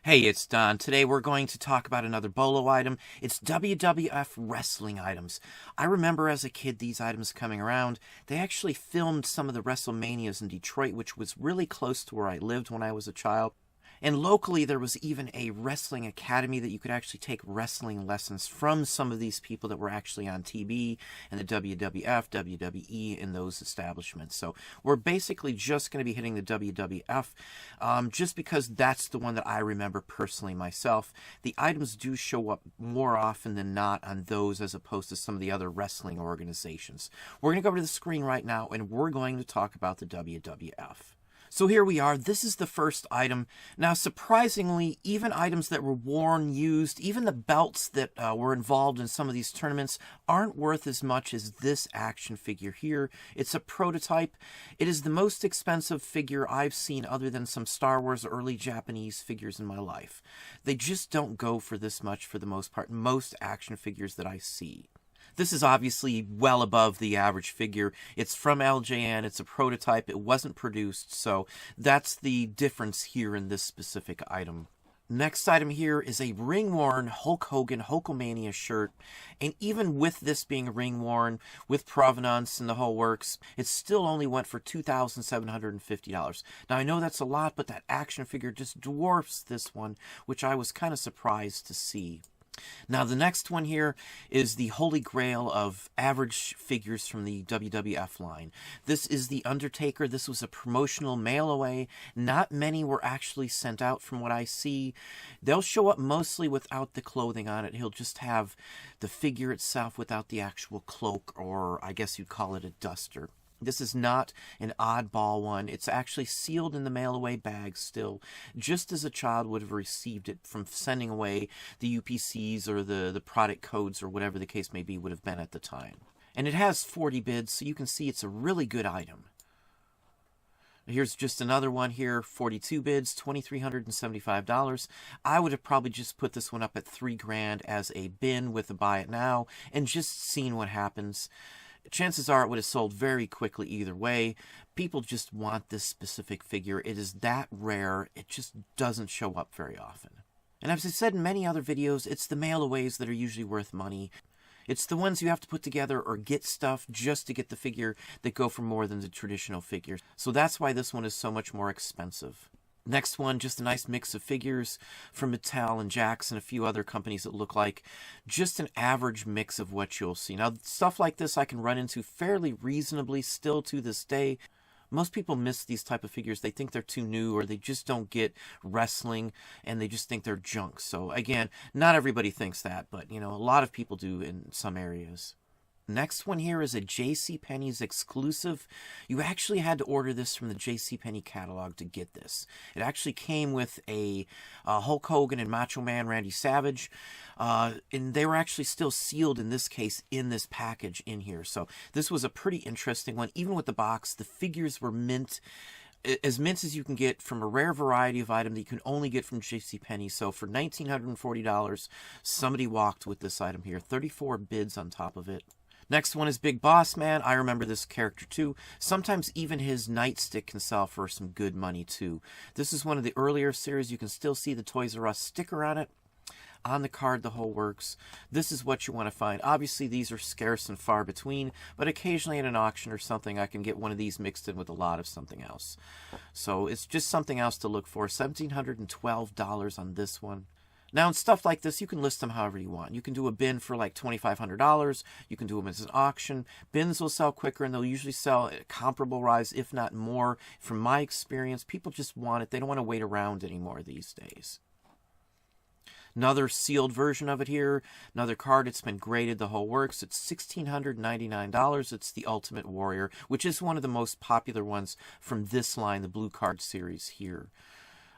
Hey, it's Don. Today we're going to talk about another BOLO item. It's WWF wrestling items. I remember as a kid these items coming around. They actually filmed some of the WrestleManias in Detroit, which was really close to where I lived when I was a child. And locally, there was even a wrestling academy that you could actually take wrestling lessons from some of these people that were actually on TV and the WWF, WWE, in those establishments. So we're basically just going to be hitting the WWF just because that's the one that I remember personally myself. The items do show up more often than not on those as opposed to some of the other wrestling organizations. We're going to go over to the screen right now and we're going to talk about the WWF. So here we are. This is the first item. Now, surprisingly, even items that were worn, used, even the belts that were involved in some of these tournaments aren't worth as much as this action figure here. It's a prototype. It is the most expensive figure I've seen other than some Star Wars early Japanese figures in my life. They just don't go for this much for the most part, most action figures that I see. This is obviously well above the average figure. It's from LJN. It's a prototype. It wasn't produced, so that's the difference here in this specific item. Next item here is a ring-worn Hulk Hogan Hulkamania shirt, and even with this being ring-worn, with provenance and the whole works, it still only went for $2,750. Now, I know that's a lot, but that action figure just dwarfs this one, which I was kind of surprised to see. Now, the next one here is the holy grail of average figures from the WWF line. This is the Undertaker. This was a promotional mail-away. Not many were actually sent out from what I see. They'll show up mostly without the clothing on it. He'll just have the figure itself without the actual cloak, or I guess you'd call it a duster. This is not an oddball one. It's actually sealed in the mail-away bag still, just as a child would have received it from sending away the UPCs or the product codes or whatever the case may be would have been at the time. And it has 40 bids, so you can see it's a really good item. Here's just another one here, 42 bids, $2,375. I would have probably just put this one up at $3,000 as a bin with a buy it now and just seen what happens. Chances are it would have sold very quickly either way. People just want this specific figure. It is that rare. It just doesn't show up very often. And as I said in many other videos, it's the mail-aways that are usually worth money. It's the ones you have to put together or get stuff just to get the figure that go for more than the traditional figures. So that's why this one is so much more expensive. Next one, just a nice mix of figures from Mattel and Jax and a few other companies that look like just an average mix of what you'll see. Now, stuff like this I can run into fairly reasonably still to this day. Most people miss these type of figures. They think they're too new or they just don't get wrestling and they just think they're junk. So again, not everybody thinks that, but a lot of people do in some areas. Next one here is a JCPenney's exclusive. You actually had to order this from the JCPenney catalog to get this. It actually came with a Hulk Hogan and Macho Man Randy Savage. And they were actually still sealed in this case in this package in here. So this was a pretty interesting one. Even with the box, the figures were mint. As mint as you can get from a rare variety of item that you can only get from JCPenney. So for $1,940, somebody walked with this item here. 34 bids on top of it. Next one is Big Boss Man. I remember this character too. Sometimes even his nightstick can sell for some good money too. This is one of the earlier series. You can still see the Toys R Us sticker on it. On the card, the whole works. This is what you want to find. Obviously, these are scarce and far between, but occasionally at an auction or something, I can get one of these mixed in with a lot of something else. So it's just something else to look for. $1,712 on this one. Now, in stuff like this, you can list them however you want. You can do a bin for like $2,500. You can do them as an auction. Bins will sell quicker, and they'll usually sell at a comparable rise, if not more. From my experience, people just want it. They don't want to wait around anymore these days. Another sealed version of it here. Another card. It's been graded. The whole works. It's $1,699. It's the Ultimate Warrior, which is one of the most popular ones from this line, the Blue Card series here.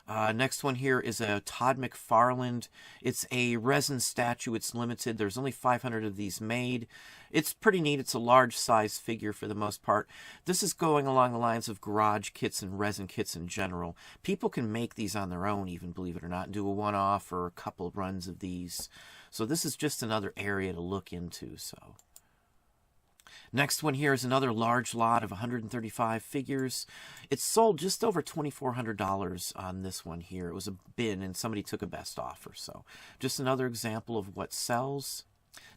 Next one here is a Todd McFarlane. It's a resin statue. It's limited. There's only 500 of these made. It's pretty neat. It's a large size figure for the most part. This is going along the lines of garage kits and resin kits in general. People can make these on their own, even, believe it or not, and do a one-off or a couple of runs of these. So this is just another area to look into. So Next one here is another large lot of 135 figures. It sold just over $2,400 on this one here. It was a bin and somebody took a best offer. So just another example of what sells.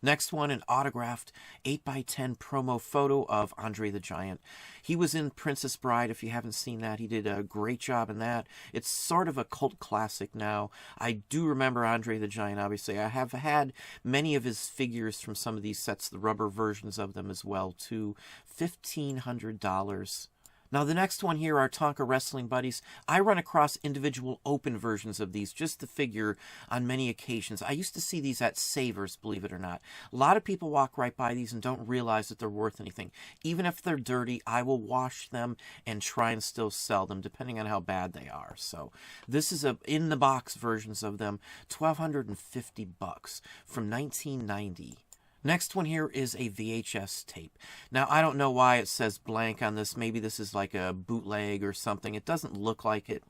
Next one, an autographed 8x10 promo photo of Andre the Giant. He was in Princess Bride. If you haven't seen that, he did a great job in that. It's sort of a cult classic now. I do remember Andre the Giant, obviously. I have had many of his figures from some of these sets, the rubber versions of them as well, too. $1,500. Now, the next one here are Tonka Wrestling Buddies. I run across individual open versions of these, just the figure, on many occasions. I used to see these at Savers, believe it or not. A lot of people walk right by these and don't realize that they're worth anything. Even if they're dirty, I will wash them and try and still sell them, depending on how bad they are. So, this is a in-the-box versions of them, $1,250 from 1990. Next one here is a VHS tape. Now, I don't know why it says blank on this. Maybe this is like a bootleg or something. It doesn't look like it.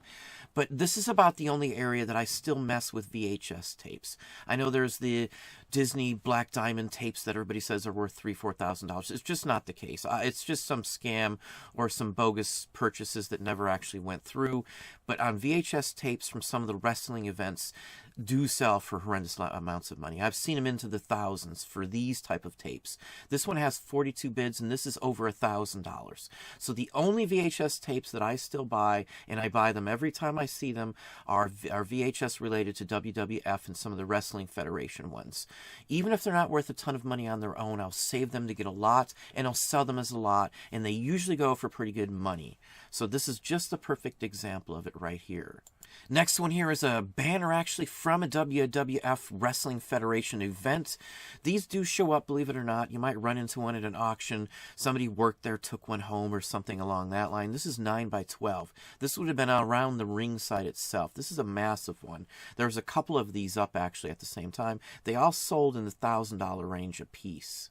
But this is about the only area that I still mess with VHS tapes. I know there's the Disney Black Diamond tapes that everybody says are worth $3,000, $4,000. It's just not the case. It's just some scam or some bogus purchases that never actually went through. But on VHS tapes from some of the wrestling events, do sell for horrendous amounts of money. I've seen them into the thousands for these type of tapes. This one has 42 bids, and this is over $1,000. So the only VHS tapes that I still buy, and I buy them every time I see them, are VHS related to WWF and some of the Wrestling Federation ones. Even if they're not worth a ton of money on their own, I'll save them to get a lot, and I'll sell them as a lot, and they usually go for pretty good money. So this is just the perfect example of it right here. Next one here is a banner actually from a WWF Wrestling Federation event. These do show up, believe it or not. You might run into one at an auction. Somebody worked there, took one home or something along that line. This is 9x12. This would have been around the ringside itself. This is a massive one. There's a couple of these up actually at the same time. They all sold in the $1,000 range a piece.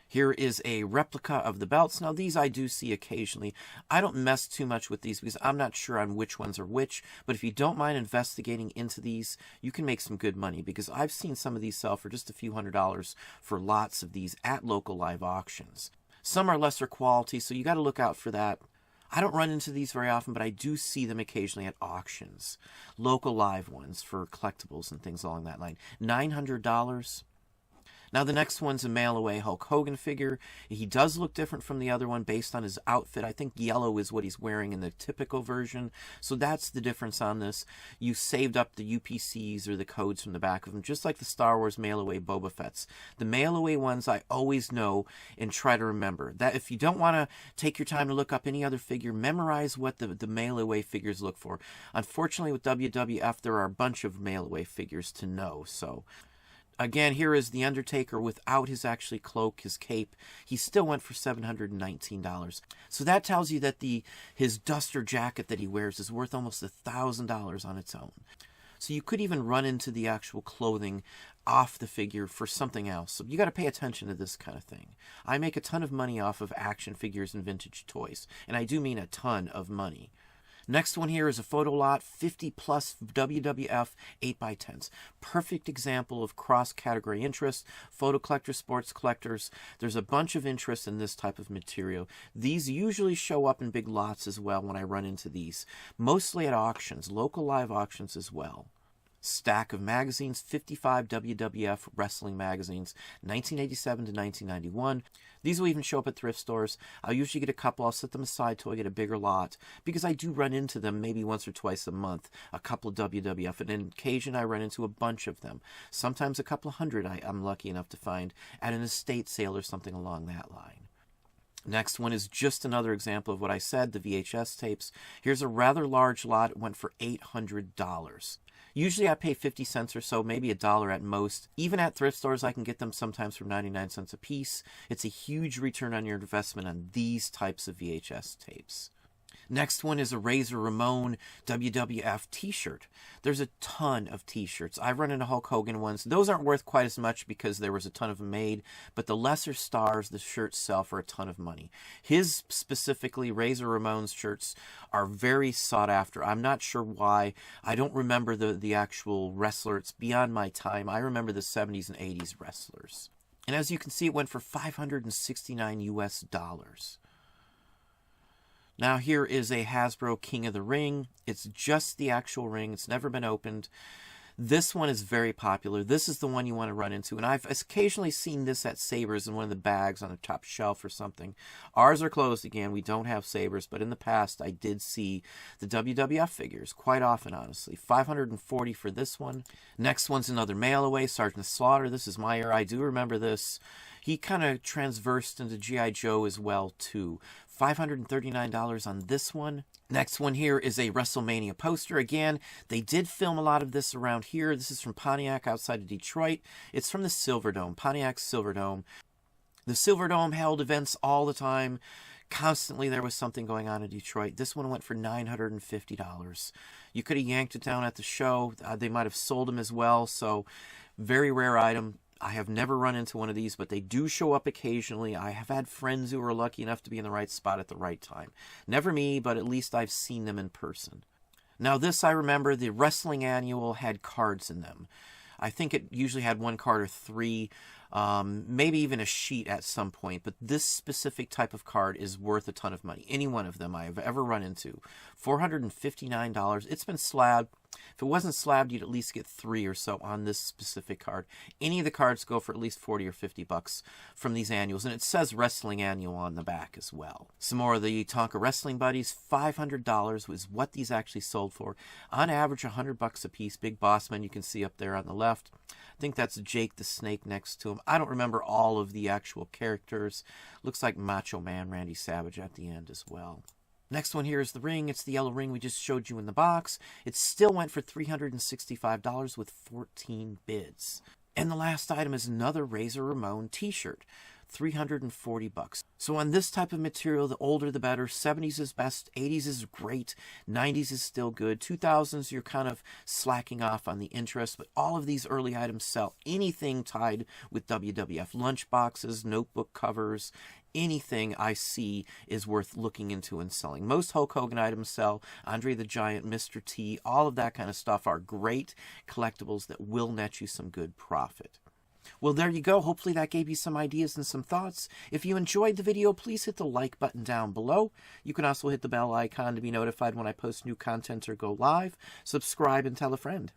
Here is a replica of the belts. Now, these I do see occasionally. I don't mess too much with these because I'm not sure on which ones are which. But if you don't mind investigating into these, you can make some good money because I've seen some of these sell for just a few $100s for lots of these at local live auctions. Some are lesser quality, so you got to look out for that. I don't run into these very often, but I do see them occasionally at auctions. Local live ones for collectibles and things along that line. $900. Now, the next one's a Mailaway Hulk Hogan figure. He does look different from the other one based on his outfit. I think yellow is what he's wearing in the typical version. So that's the difference on this. You saved up the UPCs or the codes from the back of them, just like the Star Wars Mailaway Boba Fett's. The Mailaway ones I always know and try to remember. That if you don't want to take your time to look up any other figure, memorize what the Mailaway figures look for. Unfortunately, with WWF, there are a bunch of Mailaway figures to know, so... Again, here is the Undertaker without his actually cloak, his cape. He still went for $719. So that tells you that his duster jacket that he wears is worth almost $1,000 on its own. So you could even run into the actual clothing off the figure for something else. So you got to pay attention to this kind of thing. I make a ton of money off of action figures and vintage toys. And I do mean a ton of money. Next one here is a photo lot, 50 plus WWF 8x10s. Perfect example of cross-category interest. Photo collectors, sports collectors. There's a bunch of interest in this type of material. These usually show up in big lots as well when I run into these. Mostly at auctions, local live auctions as well. Stack of magazines, 55 WWF wrestling magazines, 1987 to 1991. These will even show up at thrift stores. I'll usually get a couple. I'll set them aside till I get a bigger lot because I do run into them maybe once or twice a month, a couple of WWF. And on occasion, I run into a bunch of them. Sometimes a couple of hundred I'm lucky enough to find at an estate sale or something along that line. Next one is just another example of what I said, the VHS tapes. Here's a rather large lot. It went for $800. Usually I pay 50 cents or so, maybe $1 at most. Even at thrift stores, I can get them sometimes for 99 cents a piece. It's a huge return on your investment on these types of VHS tapes. Next one is a Razor Ramon WWF t-shirt. There's a ton of t-shirts. I've run into Hulk Hogan ones. Those aren't worth quite as much because there was a ton of them made, but the lesser stars, the shirts sell for a ton of money. His specifically, Razor Ramon's shirts are very sought after. I'm not sure why. I don't remember the actual wrestler. It's beyond my time. I remember the 70s and 80s wrestlers. And as you can see, it went for $569 US. Now here is a Hasbro King of the Ring. It's just the actual ring. It's never been opened. This one is very popular. This is the one you want to run into. And I've occasionally seen this at Sabres in one of the bags on the top shelf or something. Ours are closed again. We don't have Sabres. But in the past, I did see the WWF figures quite often, honestly. $540 for this one. Next one's another Mailaway, Sergeant Slaughter. This is my era. I do remember this. He kind of transversed into G.I. Joe as well, too. $539 on this one. Next one here is a WrestleMania poster. Again, they did film a lot of this around here. This is from Pontiac outside of Detroit. It's from the Silverdome, Pontiac Silverdome. The Silverdome held events all the time. Constantly there was something going on in Detroit. This one went for $950. You could have yanked it down at the show. They might have sold them as well. So, very rare item. I have never run into one of these, but they do show up occasionally. I have had friends who were lucky enough to be in the right spot at the right time. Never me, but at least I've seen them in person. Now this, I remember, the Wrestling Annual had cards in them. I think it usually had 1 card or 3, maybe even a sheet at some point. But this specific type of card is worth a ton of money. Any one of them I have ever run into. $459. It's been slabbed. If it wasn't slabbed, you'd at least get 3 or so on this specific card. Any of the cards go for at least $40 or $50 from these annuals. And it says Wrestling Annual on the back as well. Some more of the Tonka Wrestling Buddies. $500 was what these actually sold for. On average, $100 a piece. Big Bossman you can see up there on the left. I think that's Jake the Snake next to him. I don't remember all of the actual characters. Looks like Macho Man Randy Savage at the end as well. Next one here is the ring. It's the yellow ring we just showed you in the box. It still went for $365 with 14 bids. And the last item is another Razor Ramon t-shirt. $340. So on this type of material, the older the better. 70s is best, 80s is great, 90s is still good, 2000s you're kind of slacking off on the interest, but all of these early items sell. Anything tied with WWF, lunch boxes, notebook covers, anything I see is worth looking into and selling. Most Hulk Hogan items sell. Andre the Giant, Mr. T, all of that kind of stuff are great collectibles that will net you some good profit. Well, there you go. Hopefully that gave you some ideas and some thoughts. If you enjoyed the video, please hit the like button down below. You can also hit the bell icon to be notified when I post new content or go live. Subscribe and tell a friend.